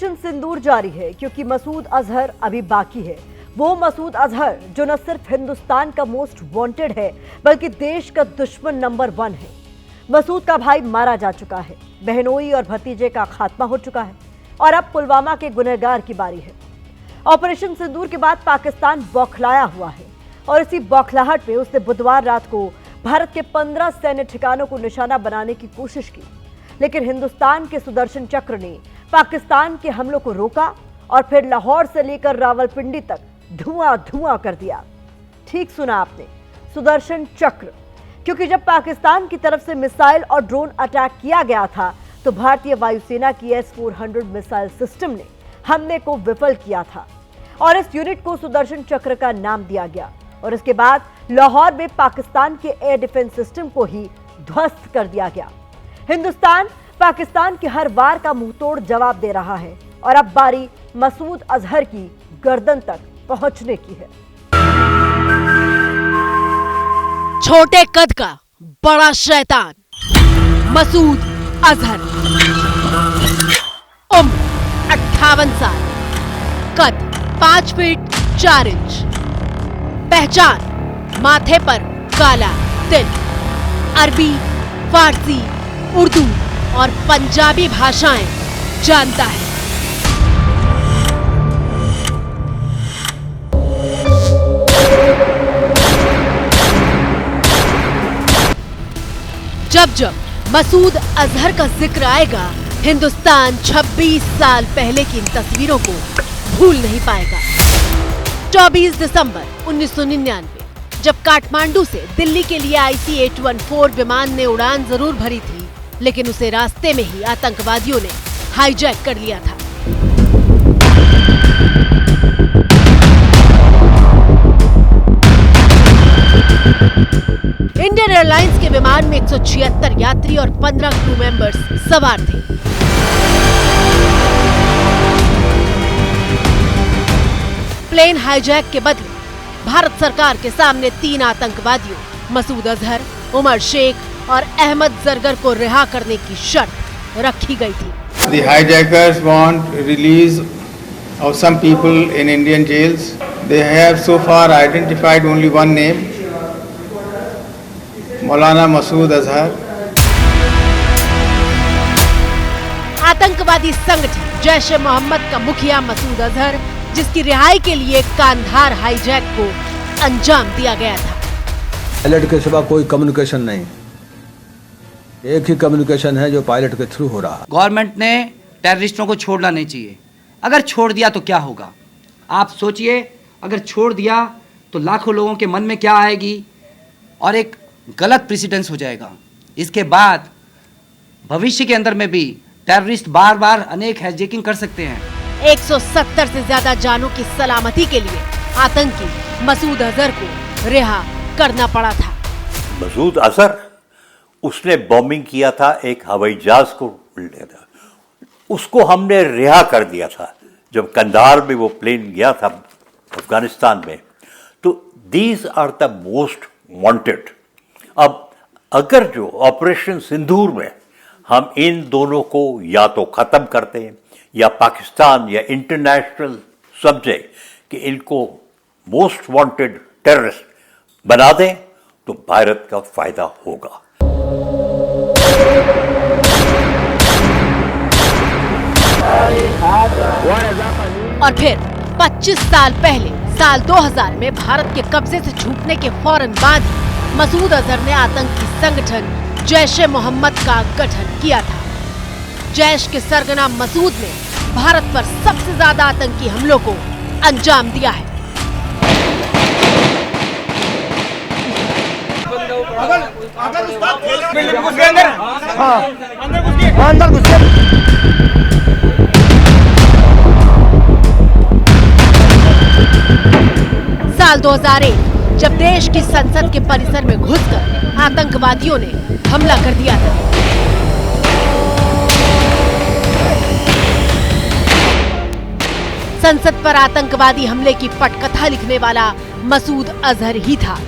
Operation सिंदूर जारी है क्योंकि मसूद अजहर अभी बाकी है। वो मसूद अजहर जो न सिर्फ हिंदुस्तान का मोस्ट वांटेड है बल्कि देश का दुश्मन नंबर 1 है। मसूद का भाई मारा जा चुका है, बहनोई और भतीजे का खात्मा हो चुका है और अब पुलवामा के गुनहगार की बारी है। ऑपरेशन सिंदूर के बाद पाकिस्तान बौखलाया हुआ है और इसी बौखलाहट में उसने बुधवार रात को भारत के 15 सैन्य ठिकानों को निशाना बनाने की कोशिश की, लेकिन हिंदुस्तान के सुदर्शन चक्र ने पाकिस्तान के हमलों को रोका और फिर लाहौर से लेकर रावलपिंडी तक धुआं कर दिया। ठीक सुना आपने, सुदर्शन चक्र, क्योंकि जब पाकिस्तान की तरफ से मिसाइल और ड्रोन अटैक किया गया था तो भारतीय वायुसेना की S-400 मिसाइल सिस्टम ने हमले को विफल किया था और इस यूनिट को सुदर्शन चक्र का नाम दिया गया और इसके बाद लाहौर में पाकिस्तान के एयर डिफेंस सिस्टम को ही ध्वस्त कर दिया गया। हिंदुस्तान पाकिस्तान के हर वार का मुंहतोड़ जवाब दे रहा है और अब बारी मसूद अजहर की गर्दन तक पहुंचने की है। छोटे कद का बड़ा शैतान मसूद अजहर, उम्र 58 साल, कद 5 फीट 4 इंच, पहचान माथे पर काला तिल, अरबी, फारसी, उर्दू और पंजाबी भाषाएं जानता है। जब मसूद अजहर का जिक्र आएगा, हिंदुस्तान 26 साल पहले की इन तस्वीरों को भूल नहीं पाएगा। 24 दिसंबर 1999, जब काठमांडू से दिल्ली के लिए IC-814 विमान ने उड़ान जरूर भरी थी, लेकिन उसे रास्ते में ही आतंकवादियों ने हाईजैक कर लिया था। इंडियन एयरलाइंस के विमान में 176 यात्री और 15 क्रू मेंबर्स सवार थे। प्लेन हाईजैक के बदले भारत सरकार के सामने 3 आतंकवादियों मसूद अजहर, उमर शेख और अहमद जरगर को रिहा करने की शर्त रखी गई थी। The hijackers want release of some people in Indian jails. They have so far identified only one name, मौलाना मसूद अजहर। आतंकवादी संगठन जैश ए मोहम्मद का मुखिया मसूद अजहर, जिसकी रिहाई के लिए कांधार हाईजैक को अंजाम दिया गया था। पायलट के सिवा कोई कम्युनिकेशन नहीं, एक ही कम्युनिकेशन है जो पायलट के थ्रू हो रहा है। गवर्नमेंट ने टेररिस्टों को छोड़ना नहीं चाहिए। अगर छोड़ दिया तो क्या होगा, आप सोचिए। अगर छोड़ दिया तो लाखों लोगों के मन में क्या आएगी और एक गलत प्रेसिडेंस हो जाएगा। इसके बाद भविष्य के अंदर में भी टेररिस्ट बार बार अनेक हैजैकिंग कर सकते हैं। 170 से ज्यादा जानों की सलामती के लिए आतंकी मसूद अजहर को रिहा करना पड़ा था। मसूद अजहर, उसने बॉम्बिंग किया था एक हवाई जहाज को, उसको हमने रिहा कर दिया था जब कंधार में वो प्लेन गया था अफगानिस्तान में। तो these are the most wanted. अब अगर जो ऑपरेशन सिंदूर में हम इन दोनों को या तो खत्म करते हैं या पाकिस्तान या इंटरनेशनल समझे कि इनको मोस्ट वांटेड टेररिस्ट बना दें तो भारत का फायदा होगा। और फिर 25 साल पहले साल 2000 में भारत के कब्जे से छूटने के फौरन बाद ही मसूद अजहर ने आतंकी संगठन जैश ए मोहम्मद का गठन किया था। जैश के सरगना मसूद ने भारत पर सबसे ज्यादा आतंकी हमलों को अंजाम दिया है। साल 2001 जब देश की संसद के परिसर में घुसकर आतंकवादियों ने हमला कर दिया था। संसद पर आतंकवादी हमले की पटकथा लिखने वाला मसूद अजहर ही था।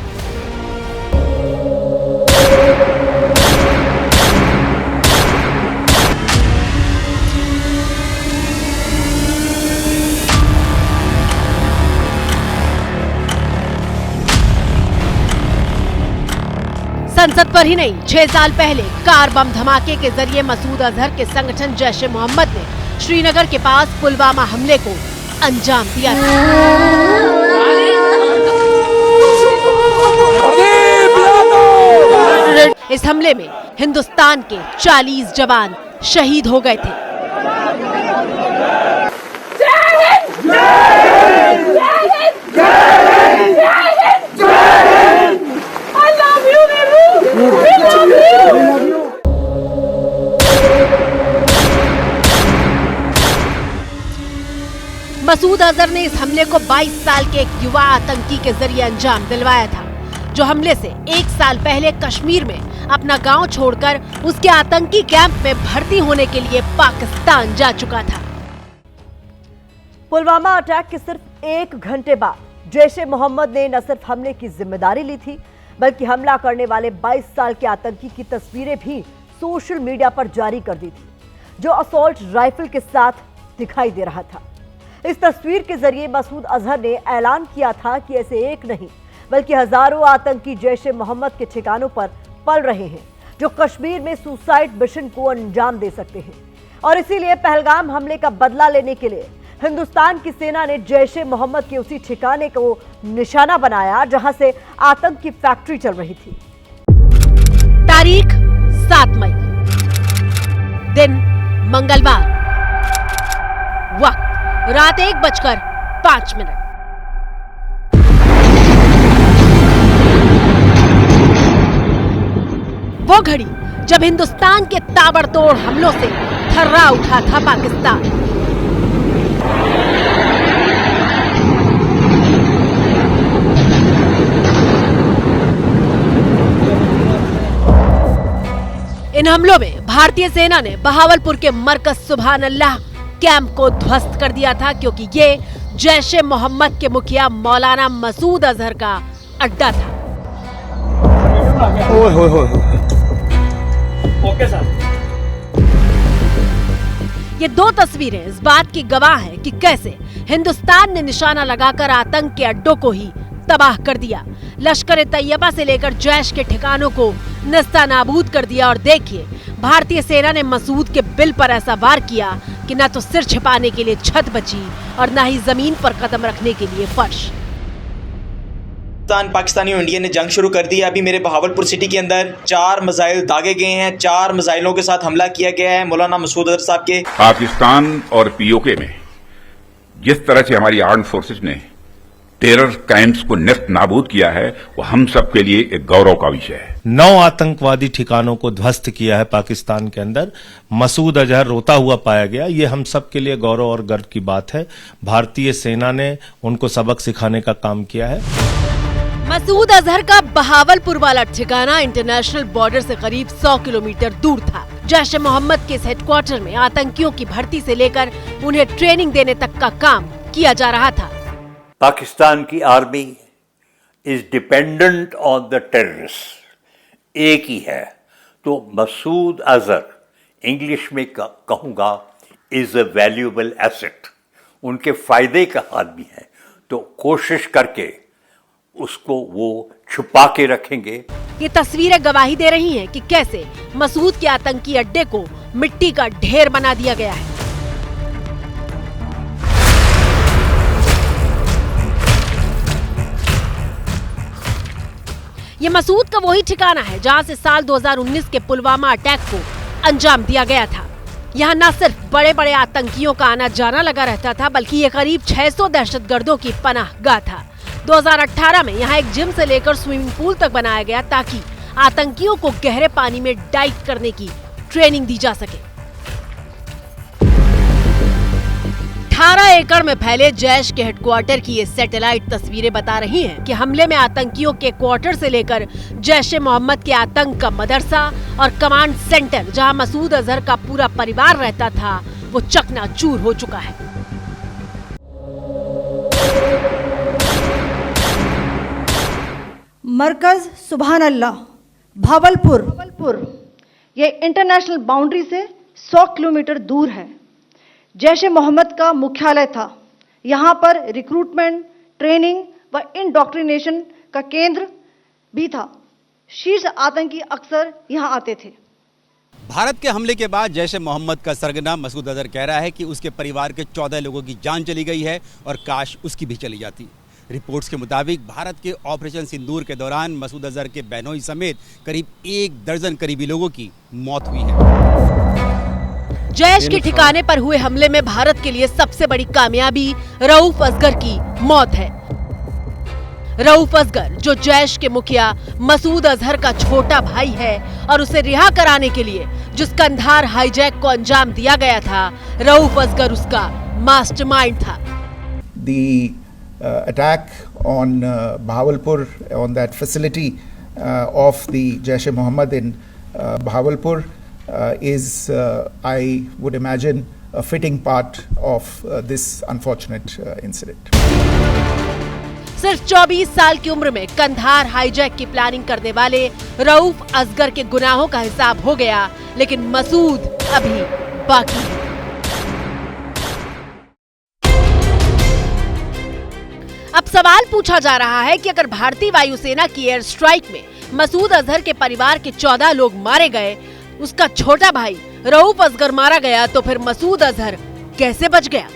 संसद पर ही नहीं, 6 साल पहले कार बम धमाके के जरिए मसूद अजहर के संगठन जैश ए मोहम्मद ने श्रीनगर के पास पुलवामा हमले को अंजाम दिया था। इस हमले में हिंदुस्तान के 40 जवान शहीद हो गए थे। मसूद अजहर ने इस हमले को 22 साल के एक युवा आतंकी के जरिए अंजाम दिलवाया था, जो हमले से 1 साल पहले कश्मीर में अपना गांव छोड़कर उसके आतंकी कैंप में भर्ती होने के लिए पाकिस्तान जा चुका था। पुलवामा अटैक के सिर्फ 1 घंटे बाद जैश ए मोहम्मद ने न सिर्फ हमले की जिम्मेदारी ली थी, बल्कि हमला करने वाले 22 साल के आतंकी की तस्वीरें भी सोशल मीडिया पर जारी कर दी थी, जो असॉल्ट राइफल के साथ दिखाई दे रहा था। इस तस्वीर के जरिए मसूद अजहर ने ऐलान किया था कि ऐसे एक नहीं बल्कि हजारों आतंकी जैश ए मोहम्मद के ठिकानों पर पल रहे हैं, जो कश्मीर में सुसाइड मिशन को अंजाम दे सकते हैं। और इसीलिए पहलगाम हमले का बदला लेने के लिए हिंदुस्तान की सेना ने जैश ए मोहम्मद के उसी ठिकाने को निशाना बनाया जहां से आतंक की फैक्ट्री चल रही थी। तारीख 7 मई, दिन मंगलवार, वक्त रात 1:05। वो घड़ी जब हिंदुस्तान के ताबड़तोड़ हमलों से थर्रा उठा था पाकिस्तान। इन हमलों में भारतीय सेना ने बहावलपुर के मरकज सुभान अल्लाह कैंप को ध्वस्त कर दिया था, क्योंकि ये जैश ए मोहम्मद के मुखिया मौलाना मसूद अजहर का अड्डा था। Okay sir. ये 2 तस्वीरें इस बात की गवाह हैं कि कैसे हिंदुस्तान ने निशाना लगाकर आतंक के अड्डों को ही तबाह कर दिया, लश्कर तैयबा से लेकर जैश के ठिकानों को नस्तानाबूद कर दिया। और देखिए, भारतीय सेना ने मसूद के बिल पर ऐसा वार किया कि न तो सिर छिपाने के लिए छत बची और न ही जमीन पर कदम रखने के लिए फर्श। पाकिस्तानी और इंडिया ने जंग शुरू कर दी है। अभी मेरे बहावलपुर सिटी के अंदर 4 मिसाइल दागे गए हैं, 4 मिसाइलों के साथ हमला किया गया है मौलाना मसूद अजहर साहब के। पाकिस्तान और पीओके में जिस तरह से हमारी आर्म्ड फोर्सेस ने टेरर कैंप्स को नेस्त नाबूद किया है, वो हम सब के लिए एक गौरव का विषय है। 9 आतंकवादी ठिकानों को ध्वस्त किया है पाकिस्तान के अंदर। मसूद अजहर रोता हुआ पाया गया। ये हम सब के लिए गौरव और गर्व की बात है। भारतीय सेना ने उनको सबक सिखाने का काम किया है। मसूद अजहर का बहावलपुर वाला ठिकाना इंटरनेशनल बॉर्डर से करीब 100 किलोमीटर दूर था। जैश ए मोहम्मद के इस हेडक्वार्टर में आतंकियों की भर्ती से लेकर उन्हें ट्रेनिंग देने तक का काम किया जा रहा था। पाकिस्तान की army is dependent on the terrorist, एक ही है। तो मसूद अजहर, इंग्लिश में कहूँगा, इज अ वैल्यूएबल एसेट, उनके फायदे का आदमी है। तो कोशिश करके उसको वो छुपा के रखेंगे। ये तस्वीरें गवाही दे रही हैं कि कैसे मसूद के आतंकी अड्डे को मिट्टी का ढेर बना दिया गया है। ये मसूद का वही ठिकाना है जहां से साल 2019 के पुलवामा अटैक को अंजाम दिया गया था। यहाँ न सिर्फ बड़े बड़े आतंकियों का आना जाना लगा रहता था, बल्कि ये करीब 600 दहशतगर्दों की पनाहगाह था। 2018 में यहाँ एक जिम से लेकर स्विमिंग पूल तक बनाया गया ताकि आतंकियों को गहरे पानी में डाइव करने की ट्रेनिंग दी जा सके। 18 एकड़ में फैले जैश के हेडक्वार्टर की ये सैटेलाइट तस्वीरें बता रही हैं कि हमले में आतंकियों के क्वार्टर से लेकर जैश ए मोहम्मद के आतंक का मदरसा और कमांड सेंटर, जहां मसूद अजहर का पूरा परिवार रहता था, वो चकनाचूर हो चुका है। मरकज सुभान अल्लाह भावलपुर, ये इंटरनेशनल बाउंड्री से 100 किलोमीटर दूर है। जैश ए मोहम्मद का मुख्यालय था। यहाँ पर रिक्रूटमेंट, ट्रेनिंग व इंडोक्ट्रिनेशन का केंद्र भी था। शीर्ष आतंकी अक्सर यहां आते थे। भारत के हमले के बाद जैश ए मोहम्मद का सरगना मसूद अजहर कह रहा है कि उसके परिवार के 14 लोगों की जान चली गई है और काश उसकी भी चली जाती। रिपोर्ट्स के मुताबिक भारत के ऑपरेशन सिंदूर के दौरान मसूद अजहर के बहनोई समेत करीब 1 दर्जन करीबी लोगों की मौत हुई है। जैश के ठिकाने पर हुए हमले में भारत के लिए सबसे बड़ी कामयाबी रऊफ असगर की मौत है। रऊफ असगर जो जैश के मुखिया मसूद अजहर का छोटा भाई है और उसे रिहा कराने के लिए जिस कंधार हाईजैक को अंजाम दिया गया था, रऊफ असगर उसका मास्टरमाइंड था। The attack on Bahawalpur, on that facility of the Jaish-e-Mohammed in Bahawalpur is, I would imagine, a fitting part of this unfortunate incident. सिर्फ 24 साल की उम्र में कंधार हाईजैक की प्लानिंग करने वाले रऊफ असगर के गुनाहों का हिसाब हो गया, लेकिन मसूद अभी बाकी है। अब सवाल पूछा जा रहा है कि अगर भारतीय वायुसेना की एयर स्ट्राइक में मसूद अजहर के परिवार के 14 लोग मारे गए, उसका छोटा भाई रऊफ असगर मारा गया, तो फिर मसूद अजहर कैसे बच गया?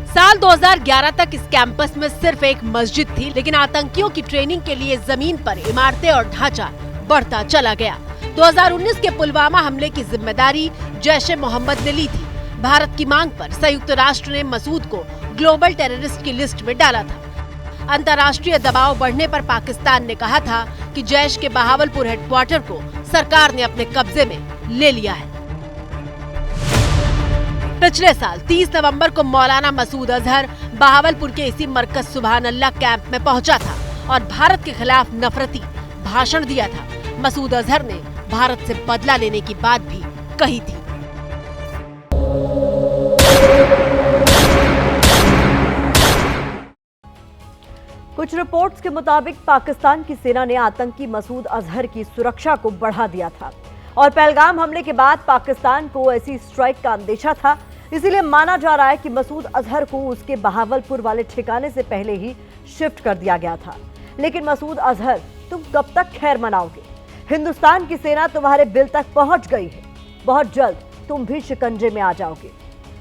साल 2011 तक इस कैंपस में सिर्फ एक मस्जिद थी, लेकिन आतंकियों की ट्रेनिंग के लिए जमीन पर इमारतें और ढांचा बढ़ता चला गया। 2019 के पुलवामा हमले की जिम्मेदारी जैश ए मोहम्मद ने ली थी। भारत की मांग पर संयुक्त राष्ट्र ने मसूद को ग्लोबल टेररिस्ट की लिस्ट में डाला था। अंतर्राष्ट्रीय दबाव बढ़ने पर पाकिस्तान ने कहा था कि जैश के बहावलपुर हेडक्वार्टर को सरकार ने अपने कब्जे में ले लिया है। पिछले साल 30 नवंबर को मौलाना मसूद अजहर बहावलपुर के इसी मरकज सुभान अल्लाह कैंप में पहुंचा था और भारत के खिलाफ नफरती भाषण दिया था। मसूद अजहर ने भारत से बदला लेने की बात भी कही थी। कुछ रिपोर्ट्स के मुताबिक पाकिस्तान की सेना ने आतंकी मसूद अजहर की सुरक्षा को बढ़ा दिया था और पहलगाम हमले के बाद पाकिस्तान को ऐसी स्ट्राइक का अंदेशा था। इसीलिए माना जा रहा है कि मसूद अजहर को उसके बहावलपुर वाले ठिकाने से पहले ही शिफ्ट कर दिया गया था। लेकिन मसूद अजहर, तुम कब तक खैर मनाओगे? हिंदुस्तान की सेना तुम्हारे बिल तक पहुंच गई है। बहुत जल्द तुम भी शिकंजे में आ जाओगे।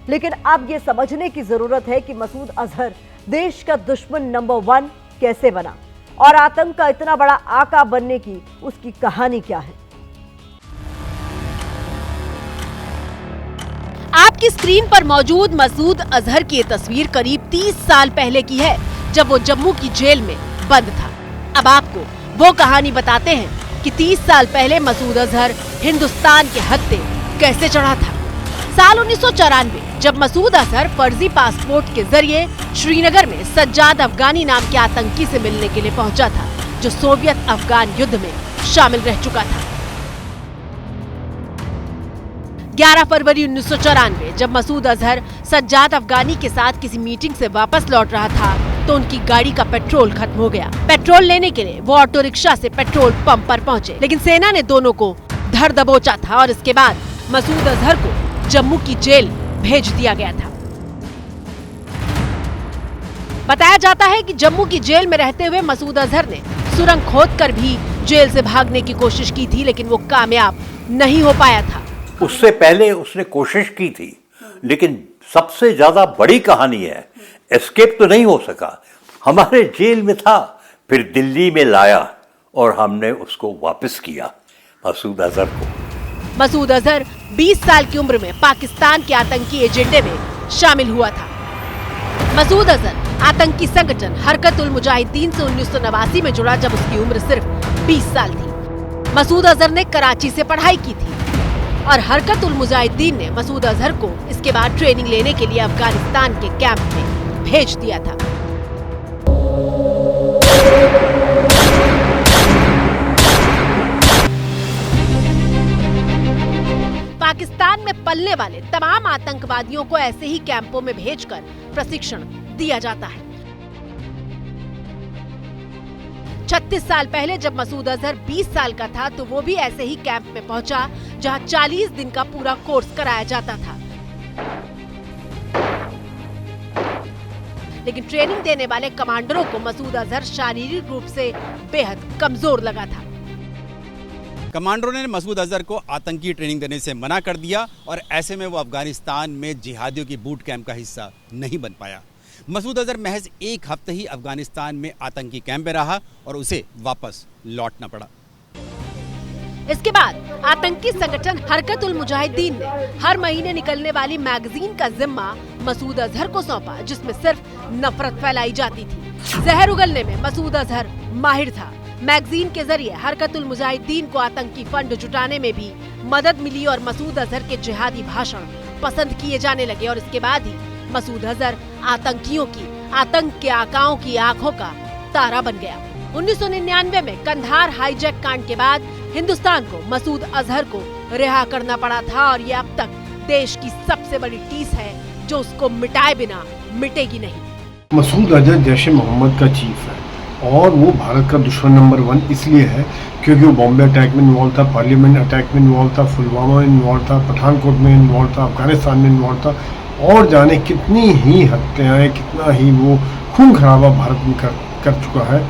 लेकिन अब ये समझने की जरूरत है कि मसूद अजहर देश का दुश्मन नंबर 1 कैसे बना और आतंक का इतना बड़ा आका बनने की उसकी कहानी क्या है। आपकी स्क्रीन पर मौजूद मसूद अजहर की ये तस्वीर करीब 30 साल पहले की है, जब वो जम्मू की जेल में बंद था। अब आपको वो कहानी बताते हैं कि 30 साल पहले मसूद अजहर हिंदुस्तान के हत्थे कैसे चढ़ा था। साल 1994 जब मसूद अजहर फर्जी पासपोर्ट के जरिए श्रीनगर में सज्जाद अफगानी नाम के आतंकी से मिलने के लिए पहुंचा था, जो सोवियत अफगान युद्ध में शामिल रह चुका था। 11 फरवरी 1994 जब मसूद अजहर सज्जाद अफगानी के साथ किसी मीटिंग से वापस लौट रहा था, तो उनकी गाड़ी का पेट्रोल खत्म हो गया। पेट्रोल लेने के लिए वो ऑटो रिक्शा से पेट्रोल पंप पर पहुंचे, लेकिन सेना ने दोनों को धर दबोचा था और इसके बाद मसूद अजहर को जम्मू की जेल भेज दिया गया था। बताया जाता है कि जम्मू की जेल में रहते हुए मसूद अजहर ने सुरंग खोदकर भी जेल से भागने की कोशिश की थी, लेकिन वो कामयाब नहीं हो पाया था। उससे पहले उसने कोशिश की थी, लेकिन सबसे ज्यादा बड़ी कहानी है, एस्केप तो नहीं हो सका। हमारे जेल में था, फिर दिल्ली में लाया और हमने उसको वापस किया, मसूद अजहर को। मसूद अजहर 20 साल की उम्र में पाकिस्तान के आतंकी एजेंडे में शामिल हुआ था। मसूद अजहर आतंकी संगठन हरकत उल मुजाहिदीन से 1989 में जुड़ा, जब उसकी उम्र सिर्फ 20 साल थी। मसूद अजहर ने कराची से पढ़ाई की थी और हरकत उल मुजाहिदीन ने मसूद अजहर को इसके बाद ट्रेनिंग लेने के लिए अफगानिस्तान के कैंप में भेज दिया था। पाकिस्तान में पलने वाले तमाम आतंकवादियों को ऐसे ही कैंपों में भेजकर प्रशिक्षण दिया जाता है। 36 साल पहले जब मसूद अजहर 20 साल का था, तो वो भी ऐसे ही कैंप में पहुंचा, जहां 40 दिन का पूरा कोर्स कराया जाता था। लेकिन ट्रेनिंग देने वाले कमांडरों को मसूद अजहर शारीरिक रूप से बेहद कमजोर लगा था। कमांडरों ने मसूद अजहर को आतंकी ट्रेनिंग देने से मना कर दिया और ऐसे में वो अफगानिस्तान में जिहादियों की बूट कैंप का हिस्सा नहीं बन पाया। मसूद अजहर महज एक हफ्ते ही अफगानिस्तान में आतंकी कैंप में रहा और उसे वापस लौटना पड़ा। इसके बाद आतंकी संगठन हरकत उल मुजाहिदीन ने हर महीने निकलने वाली मैगजीन का जिम्मा मसूद अजहर को सौंपा, जिसमें सिर्फ नफरत फैलाई जाती थी। जहर उगलने में मसूद अजहर माहिर था। मैगजीन के जरिए हरकत उल मुजाहिदीन को आतंकी फंड जुटाने में भी मदद मिली और मसूद अजहर के जिहादी भाषण पसंद किए जाने लगे और इसके बाद ही मसूद अजहर आतंकियों की, आतंक के आकाओं की आंखों का तारा बन गया। 1999 में कंधार हाईजैक कांड के बाद हिंदुस्तान को मसूद अजहर को रिहा करना पड़ा था और ये अब तक देश की सबसे बड़ी टीस है जो उसको मिटाए बिना मिटेगी नहीं। मसूद अजहर जैश ए मोहम्मद का चीफ है और वो भारत का दुश्मन नंबर 1 इसलिए है क्योंकि वो बॉम्बे अटैक में इन्वॉल्व था, पार्लियामेंट अटैक में इन्वॉल्व था, पुलवामा में इन्वॉल्व था, पठानकोट में इन्वॉल्व था, अफगानिस्तान में इन्वॉल्व था और जाने कितनी ही हत्याएं, कितना ही वो खून खराबा भारत में कर चुका है।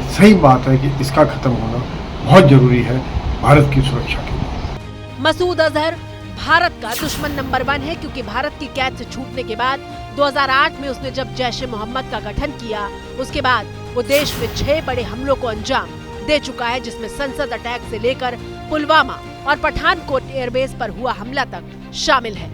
सही बात है कि इसका खत्म होना बहुत जरूरी है भारत की सुरक्षा के लिए। मसूद अजहर भारत का दुश्मन नंबर 1 है क्योंकि भारत की कैद से छूटने के बाद 2008 में उसने जब जैश ए मोहम्मद का गठन किया, उसके बाद वो देश में 6 बड़े हमलों को अंजाम दे चुका है, जिसमें संसद अटैक से लेकर पुलवामा और पठानकोट एयरबेस पर हुआ हमला तक शामिल है।